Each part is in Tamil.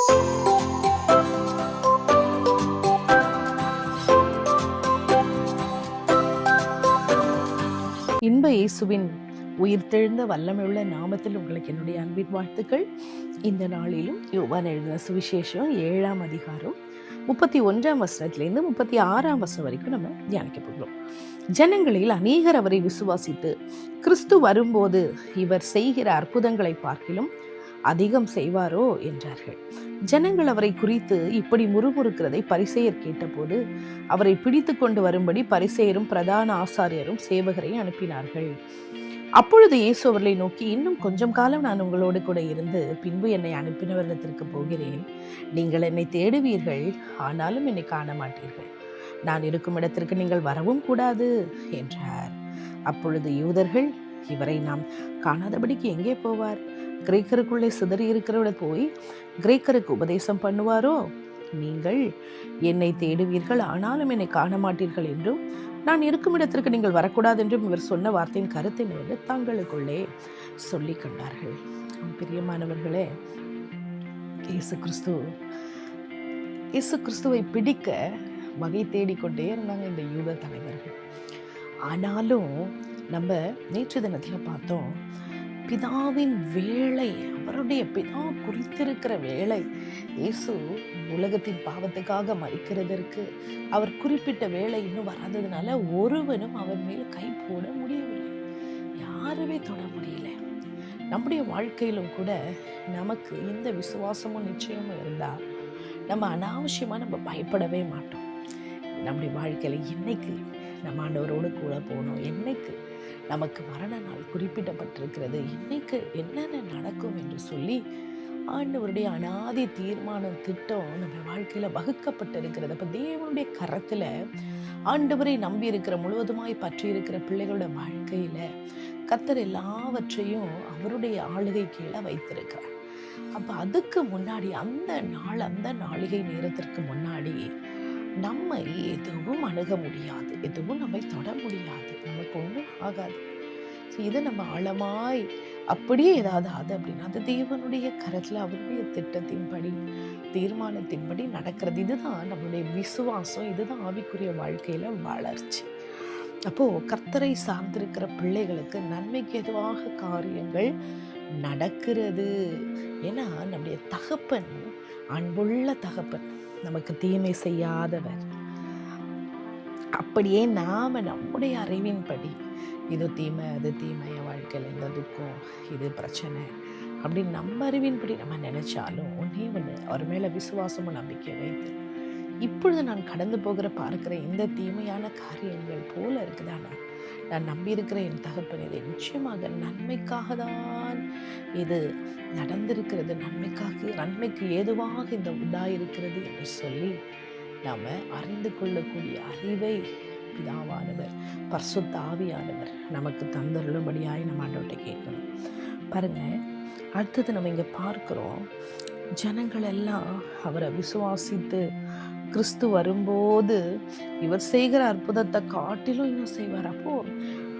இன்ப இயேசுவின் உயிர்த்தெழுந்த வல்லமையுள்ள நாமத்தில் உங்களுக்கு என்னுடைய அன்பின் வாழ்த்துக்கள். இந்த நாளிலும் யோவான் எழுதின சுவிசேஷம் 7ஆம் அதிகாரம் 31ஆம் வசனத்திலிருந்து 36ஆம் வசனம் வரைக்கும் நம்ம தியானிக்க போகிறோம். ஜனங்களில் அநேகர் அவரை விசுவாசித்து, கிறிஸ்து வரும்போது இவர் செய்கிற அற்புதங்களை பார்க்கிலும் அதிகம் செய்வாரோ என்றார்கள். ஜனங்கள் அவரை குறித்து இப்படி முறுமுறுக்கிறதை பரிசேயர் கேட்டபோது அவரை பிடித்து கொண்டு வரும்படி பரிசேயரும் பிரதான ஆசாரியரும் சேவகரை அனுப்பினார்கள். அப்பொழுது இயேசு அவர்களை நோக்கி, இன்னும் கொஞ்சம் காலம் நான் உங்களோடு கூட இருந்து பின்பு என்னை அனுப்பினவரிடத்திற்கு போகிறேன். நீங்கள் என்னை தேடுவீர்கள், ஆனாலும் என்னை காண மாட்டீர்கள். நான் இருக்கும் இடத்திற்கு நீங்கள் வரவும் கூடாது என்றார். அப்பொழுது யூதர்கள், இவரை நாம் காணாதபடிக்கு எங்கே போவார்? கிரேக்கருக்குள்ளே சிதறி இருக்கிறவளை போய் கிரேக்கருக்கு உபதேசம் பண்ணுவாரோ? நீங்கள் என்னை தேடுவீர்கள், ஆனாலும் என்னை காண மாட்டீர்கள் என்றும், நான் இருக்கும் இடத்திற்கு நீங்கள் வரக்கூடாது என்றும் இவர் சொன்ன வார்த்தையின் கருத்தை வந்து தங்களுக்குள்ளே சொல்லி கொண்டார்கள். பிரியமானவர்களே, இயேசு கிறிஸ்துவை பிடிக்க வகை தேடிக்கொண்டே இருந்தாங்க இந்த யூத தலைவர்கள். ஆனாலும் நம்ம நேற்று தினத்தில் பார்த்தோம், பிதாவின் வேலை, அவருடைய பிதா குறித்திருக்கிற வேலை, இயேசு உலகத்தின் பாவத்துக்காக மரிக்கிறதற்கு அவர் குறிப்பிட்ட வேலை இன்னும் வராததுனால ஒருவனும் அவர் மேல் கை போட முடியவில்லை, யாருமே தொட முடியல. நம்முடைய வாழ்க்கையிலும் கூட நமக்கு இந்த விசுவாசமும் நிச்சயமும் இருந்தால் நம்ம அனாவசியமாக நம்ம பயப்படவே மாட்டோம். நம்முடைய வாழ்க்கையில் என்னைக்கு நம்ம ஆண்டவரோடு கூட போகணும், என்னைக்கு நமக்கு மரண நாள் குறிப்பிடப்பட்டிருக்கிறது, இன்னைக்கு என்னென்ன நடக்கும் என்று சொல்லி ஆண்டவருடைய அனாதி தீர்மானம் திட்டம் நம்ம வாழ்க்கையில வகுக்கப்பட்டிருக்கிறது. அப்ப தேவனுடைய கரத்துல ஆண்டவரை நம்பி இருக்கிற, முழுவதுமாய் பற்றி இருக்கிற பிள்ளைகளோட வாழ்க்கையில கர்த்தர் எல்லாவற்றையும் அவருடைய ஆளுகை கீழே வைத்திருக்கிறார். அப்ப அதுக்கு முன்னாடி அந்த நாளிகை நேரத்திற்கு முன்னாடி நம்மை எதுவும் அணுக முடியாது, எதுவும் நம்மை தொட முடியாது, நமக்கு ஒன்றும் ஆகாது. இதை நம்ம ஆழமாய் அப்படியே ஏதாவது அப்படின்னா அது தேவனுடைய கரத்துல அவருடைய திட்டத்தின்படி தீர்மானத்தின்படி நடக்கிறது. இதுதான் நம்மளுடைய விசுவாசம், இதுதான் ஆவிக்குரிய வாழ்க்கையில வளர்ச்சி. அப்போ கர்த்தரை சார்ந்திருக்கிற பிள்ளைகளுக்கு நன்மைக்கு எதுவாக காரியங்கள் நடக்கிறது. ஏன்னா நம்முடைய தகப்பன் அன்புள்ள தகப்பன், நமக்கு தீமை செய்யாதவர். அப்படியே நாம நம்முடைய அறிவின்படி இது தீமை, அது தீமை, என் வாழ்க்கையில் இந்த துக்கம், இது பிரச்சனை அப்படின்னு நம்ம அறிவின்படி நம்ம நினைச்சாலும் ஒன்னே ஒன்று, அவர் மேல விசுவாசமும் நம்பிக்கை வைத்து இப்பொழுது நான் கடந்து பார்க்கிற இந்த தீமையான காரியங்கள் போல இருக்குதானா, நான் நம்பி இருக்கிற என் தகப்பன் இதை நிச்சயமாக நன்மைக்காக தான் இது நடந்திருக்கிறது, நன்மைக்கு ஏதுவாக இந்த உண்டாயிருக்கிறது என்று சொல்லி நாம அறிந்து கொள்ளக்கூடிய அறிவை பிதாவானவர், பரிசுத்த ஆவியானவர் நமக்கு தந்தருளும்படியாய் நம்ம ஆண்டவர்கிட்ட கேட்கணும். பாருங்க, அடுத்தது நம்ம இங்க பார்க்கிறோம், ஜனங்கள் எல்லாம் அவரை விசுவாசித்து கிறிஸ்து வரும்போது இவர் செய்கிற அற்புதத்தை காட்டிலும் இன்னும் செய்வார். அப்போ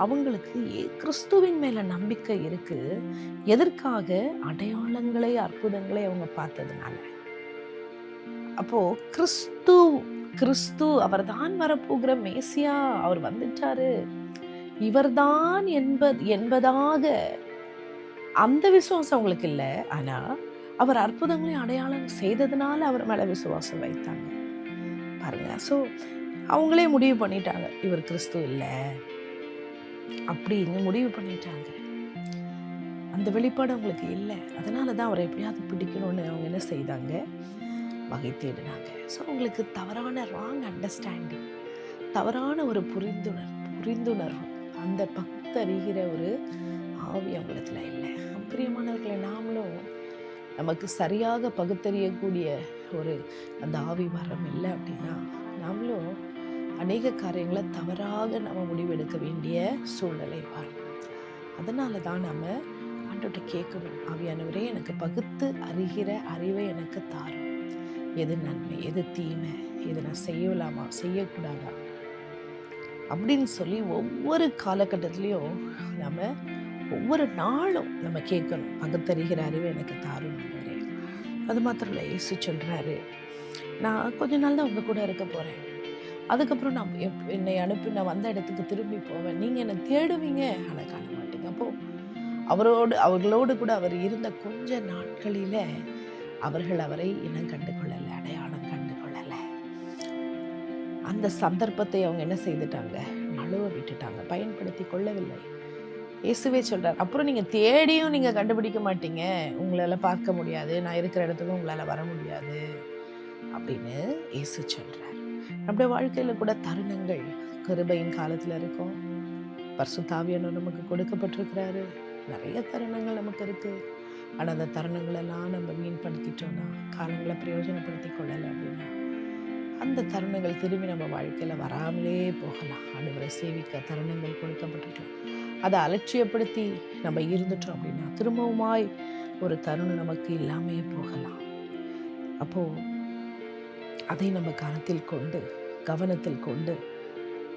அவங்களுக்கு கிறிஸ்துவின் மேல நம்பிக்கை இருக்கு. எதற்காக? அடையாளங்களை, அற்புதங்களை அவங்க பார்த்ததுனால. அப்போ கிறிஸ்து அவர்தான் வரப்போகிற மேசியா, அவர் வந்துட்டாரு, இவர்தான் என்பதாக அந்த விசுவாசம் அவங்களுக்கு இல்லை. ஆனா அவர் அற்புதங்களை அடையாளம் செய்ததுனால அவர் மேல விசுவாசம் வைத்தாங்க. பாருங்க, ஸோ அவங்களே முடிவு பண்ணிட்டாங்க, இவர் கிறிஸ்து இல்லை அப்படின்னு முடிவு பண்ணிட்டாங்க. அந்த வெளிப்பாடு அவங்களுக்கு இல்லை. அதனாலதான் அவரை எப்படியாவது பிடிக்கணும்னு அவங்க என்ன செய்தாங்க? வகை தேடினாங்க. ஸோ அவங்களுக்கு தவறான ராங் அண்டர்ஸ்டாண்டிங், தவறான ஒரு புரிந்துணர்வு, அந்த பகுத்தறிகிற ஒரு ஆவி அவங்களத்துல இல்லை. பிரியமானவர்களை, நாமளும் நமக்கு சரியாக பகுத்தறியக்கூடிய ஒரு அந்த ஆவி வரம் இல்லை அப்படின்னா நாமளும் அநேக காரியங்களை தவறாக நம்ம முடிவெடுக்க வேண்டிய சூழ்நிலை வரும். அதனால தான் நம்ம ஆண்டவர்கிட்ட கேட்கணும், ஆவியானவரே எனக்கு பகுத்து அறிகிற அறிவை எனக்கு தாரும், எது நன்மை, எது தீமை, எது நான் செய்யலாமா, செய்யக்கூடாதா அப்படின்னு சொல்லி ஒவ்வொரு காலகட்டத்திலையும் நம்ம ஒவ்வொரு நாளும் நம்ம கேட்கணும், பகுத்தறிகிற அறிவை எனக்கு தாரும். அது மாத்திரம் இல்லை, இயேசு சொல்கிறாரு, நான் கொஞ்ச நாள் தான் உங்கள் கூட இருக்க போகிறேன், அதுக்கப்புறம் நான் என்னை அனுப்பி நான் வந்த இடத்துக்கு திரும்பி போவேன், நீங்கள் என்னை தேடுவீங்க ஆனால் காண மாட்டீங்க. அப்போது அவர்களோடு கூட அவர் இருந்த கொஞ்ச நாட்களில் அவர்கள் அவரை இனம் கண்டு கொள்ளலை, அடையாளம் கண்டு கொள்ளலை. அந்த சந்தர்ப்பத்தை அவங்க என்ன செய்துட்டாங்க? நழுவ விட்டுட்டாங்க, பயன்படுத்தி கொள்ளவில்லை. இயேசுவே சொல்கிறார், அப்புறம் நீங்கள் தேடியும் நீங்கள் கண்டுபிடிக்க மாட்டீங்க, உங்களால் பார்க்க முடியாது, நான் இருக்கிற இடத்துக்கும் உங்களால் வர முடியாது அப்படின்னு இயேசு சொல்கிறார். நம்முடைய வாழ்க்கையில் கூட தருணங்கள் கிருபையின் காலத்தில் இருக்கும், பரிசுத்த ஆவியானவர் நமக்கு கொடுக்கப்பட்டிருக்கிறாரு, நிறைய தருணங்கள் நமக்கு இருக்குது. ஆனால் அந்த தருணங்களெல்லாம் நம்ம வீண்படுத்திட்டோன்னா, காலங்களை பிரயோஜனப்படுத்தி கொள்ளலை அப்படின்னா, அந்த தருணங்கள் திரும்பி நம்ம வாழ்க்கையில் வராமலே போகலாம். ஆண்டவரை சேவிக்க தருணங்கள் கொடுக்கப்பட்டிருக்கலாம், அதை அலட்சியப்படுத்தி நம்ம இருந்துட்டோம் அப்படின்னா திரும்பவுமாய் ஒரு தருணம் நமக்கு இல்லாமே போகலாம். அப்போது அதை நம்ம கவனத்தில் கொண்டு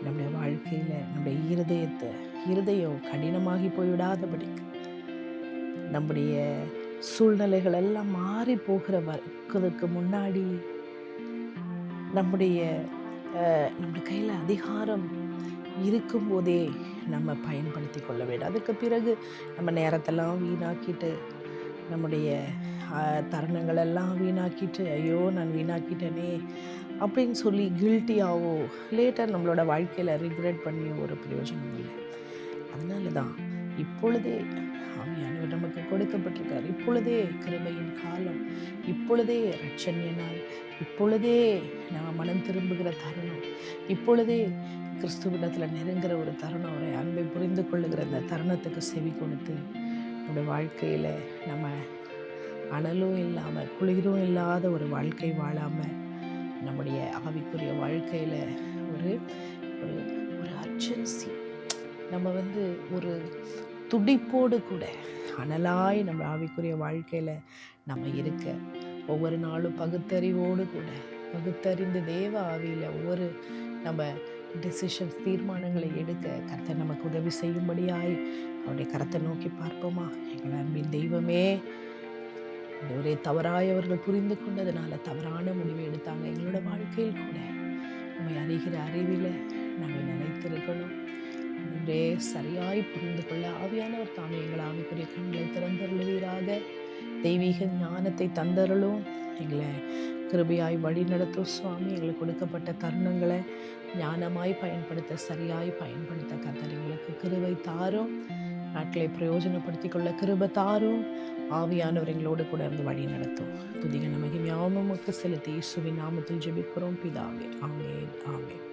நம்முடைய வாழ்க்கையில் நம்முடைய இருதயம் கடினமாகி போய்விடாதபடிக்கு, நம்முடைய சூழ்நிலைகள் எல்லாம் மாறி போகிறதுக்கு முன்னாடி நம்முடைய கையில் அதிகாரம் இருக்கும்போதே நம்ம பயன்படுத்தி கொள்ள வேண்டும். அதுக்கு பிறகு நம்ம நேரத்தெல்லாம் வீணாக்கிட்டு, நம்முடைய தருணங்களெல்லாம் வீணாக்கிட்டு, ஐயோ நான் வீணாக்கிட்டேனே அப்படின்னு சொல்லி கில்ட்டியாவோ லேட்டர் நம்மளோட வாழ்க்கையில் ரிக்ரெட் பண்ணியோ ஒரு பிரயோஜனம் இல்லை. அதனால தான் இப்பொழுதே ஆவியானவர் நமக்கு கொடுக்கப்பட்டிருக்கார். இப்பொழுதே கிருபையின் காலம், இப்பொழுதே இரட்சணிய நாள், இப்பொழுதே நம்ம மனம் திரும்புகிற தருணம், இப்பொழுதே கிறிஸ்துவிடத்தில் நெருங்குற ஒரு தருணம், ஒரு அன்பை புரிந்து கொள்ளுகிற அந்த தருணத்துக்கு செவி கொடுத்து நம்முடைய வாழ்க்கையில் நம்ம அனலும் இல்லாமல் குளிரும் இல்லாத ஒரு வாழ்க்கை வாழாமல், நம்முடைய ஆவிக்குரிய வாழ்க்கையில் ஒரு ஒரு ஒரு அர்ஜென்சி, நம்ம ஒரு துடிப்போடு கூட அனலாய் நம்ம ஆவிக்குரிய வாழ்க்கையில் நம்ம இருக்க, ஒவ்வொரு நாளும் பகுத்தறிவோடு கூட பகுத்தறிந்து தேவ ஆவியில் ஒவ்வொரு நம்ம டெசிஷன்ஸ் தீர்மானங்களை எடுக்க கர்த்தர் நமக்கு உதவி செய்யும்படியாய் அவருடைய கரத்தை நோக்கி பார்ப்போமா? எங்கள் அன்பின் தெய்வமே, ஒரே தவறாயவர்கள் புரிந்து கொண்டதுனால தவறான முடிவை எடுத்தாங்க. எங்களோட வாழ்க்கையில் கூட நம்மை அறிகிற அறிவில் நாங்கள் நிலைத்திருக்கணும். ஒன்றே சரியாய் புரிந்து கொள்ள ஆவியானவர் தாமே எங்கள் ஆவிக்குரிய கண்களை திறந்தருளுவீராக. தெய்வீக ஞானத்தை தந்தருளும், எங்களை கிருபையாய் வழி நடத்தும் சுவாமி. எங்களுக்கு கொடுக்கப்பட்ட தருணங்களை ஞானமாய் பயன்படுத்த, சரியாய் பயன்படுத்த கர்த்தர் எங்களுக்கு கிருபை தாரும். நாட்களை பிரயோஜனப்படுத்தி கொள்ள கிருபை தாரும். ஆவியானவர் எங்களோடு கூட இருந்து வழி நடத்தும். துதிக நமக்கு ஞாபகமுக்கு செலுத்தி இயேசுவின் நாமத்தில் ஜெபிக்கிறோம் பிதாவே. ஆமென், ஆமென்.